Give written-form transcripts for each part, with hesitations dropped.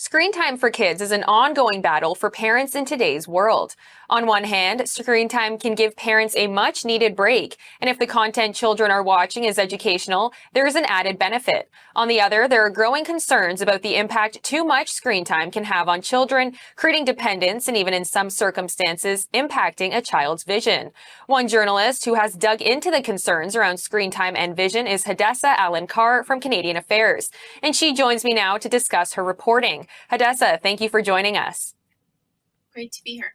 Screen time for kids is an ongoing battle for parents in today's world. On one hand, screen time can give parents a much needed break, and if the content children are watching is educational, there is an added benefit. On the other, there are growing concerns about the impact too much screen time can have on children, creating dependence and even in some circumstances, impacting a child's vision. One journalist who has dug into the concerns around screen time and vision is Hadassah Alencar from Canadian Affairs, and she joins me now to discuss her reporting. Hadassah, thank you for joining us. Great to be here.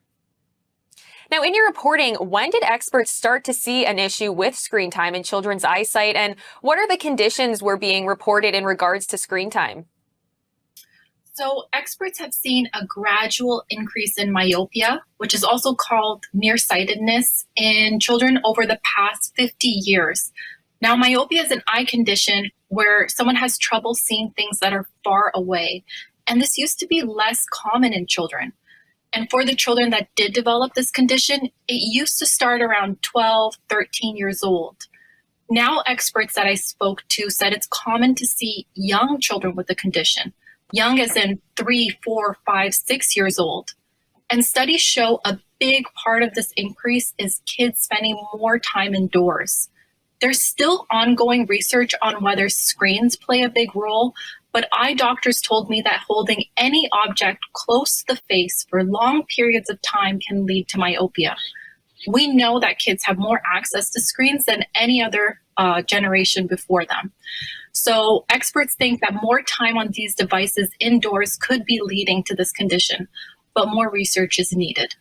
Now, in your reporting, when did experts start to see an issue with screen time in children's eyesight, and what are the conditions were being reported in regards to screen time? So experts have seen a gradual increase in myopia, which is also called nearsightedness, in children over the past 50 years. Now, myopia is an eye condition where someone has trouble seeing things that are far away. And this used to be less common in children. And for the children that did develop this condition, it used to start around 12, 13 years old. Now, experts that I spoke to said it's common to see young children with the condition, young as in 3, 4, 5, 6 years old. And studies show a big part of this increase is kids spending more time indoors. There's still ongoing research on whether screens play a big role, but eye doctors told me that holding any object close to the face for long periods of time can lead to myopia. We know that kids have more access to screens than any other generation before them. So experts think that more time on these devices indoors could be leading to this condition, but more research is needed.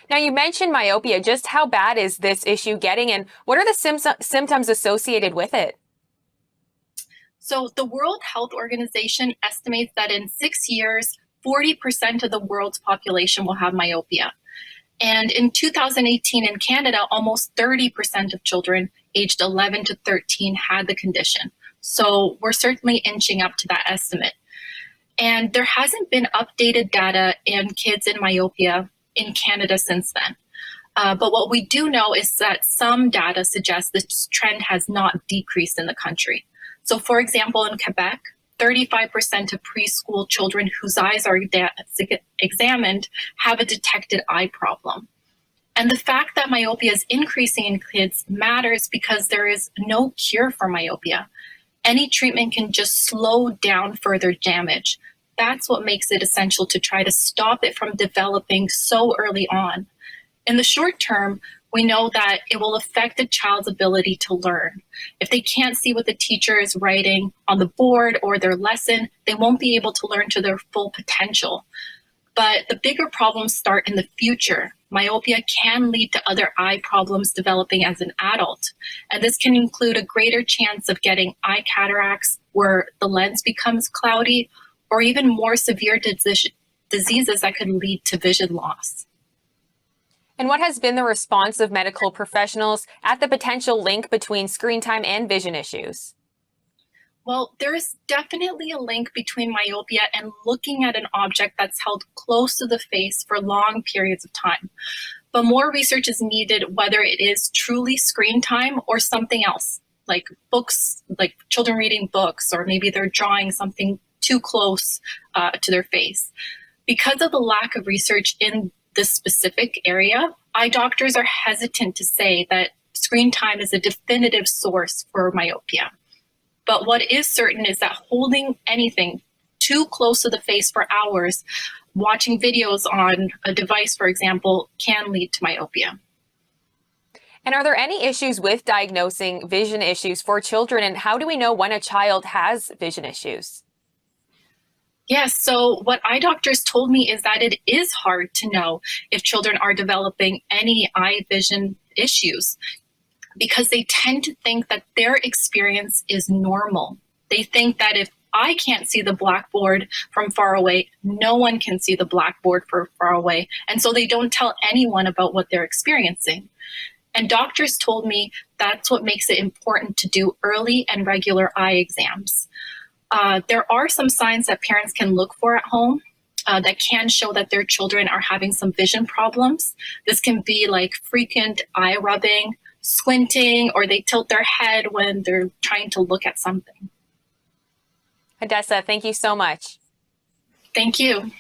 Now, you mentioned myopia. Just how bad is this issue getting, and what are the symptoms associated with it? So the World Health Organization estimates that in 6 years, 40% of the world's population will have myopia. And in 2018 in Canada, almost 30% of children aged 11 to 13 had the condition. So we're certainly inching up to that estimate. And there hasn't been updated data in kids in myopia in Canada since then. But what we do know is that some data suggests this trend has not decreased in the country. So for example, in Quebec, 35% of preschool children whose eyes are examined have a detected eye problem. And the fact that myopia is increasing in kids matters because there is no cure for myopia. Any treatment can just slow down further damage. That's what makes it essential to try to stop it from developing so early on. In the short term, we know that it will affect a child's ability to learn. If they can't see what the teacher is writing on the board or their lesson, they won't be able to learn to their full potential. But the bigger problems start in the future. Myopia can lead to other eye problems developing as an adult. And this can include a greater chance of getting eye cataracts where the lens becomes cloudy, or even more severe diseases that could lead to vision loss. And what has been the response of medical professionals at the potential link between screen time and vision issues? Well, there is definitely a link between myopia and looking at an object that's held close to the face for long periods of time. But more research is needed whether it is truly screen time or something else, like books, like children reading books, or maybe they're drawing something too close to their face. Because of the lack of research in this specific area, eye doctors are hesitant to say that screen time is a definitive source for myopia. But what is certain is that holding anything too close to the face for hours, watching videos on a device, for example, can lead to myopia. And are there any issues with diagnosing vision issues for children, and how do we know when a child has vision issues? Yes, so what eye doctors told me is that it is hard to know if children are developing any eye vision issues because they tend to think that their experience is normal. They think that if I can't see the blackboard from far away, no one can see the blackboard from far away. And so they don't tell anyone about what they're experiencing. And doctors told me that's what makes it important to do early and regular eye exams. There are some signs that parents can look for at home that can show that their children are having some vision problems. This can be like frequent eye rubbing, squinting, or they tilt their head when they're trying to look at something. Hadassah, thank you so much. Thank you.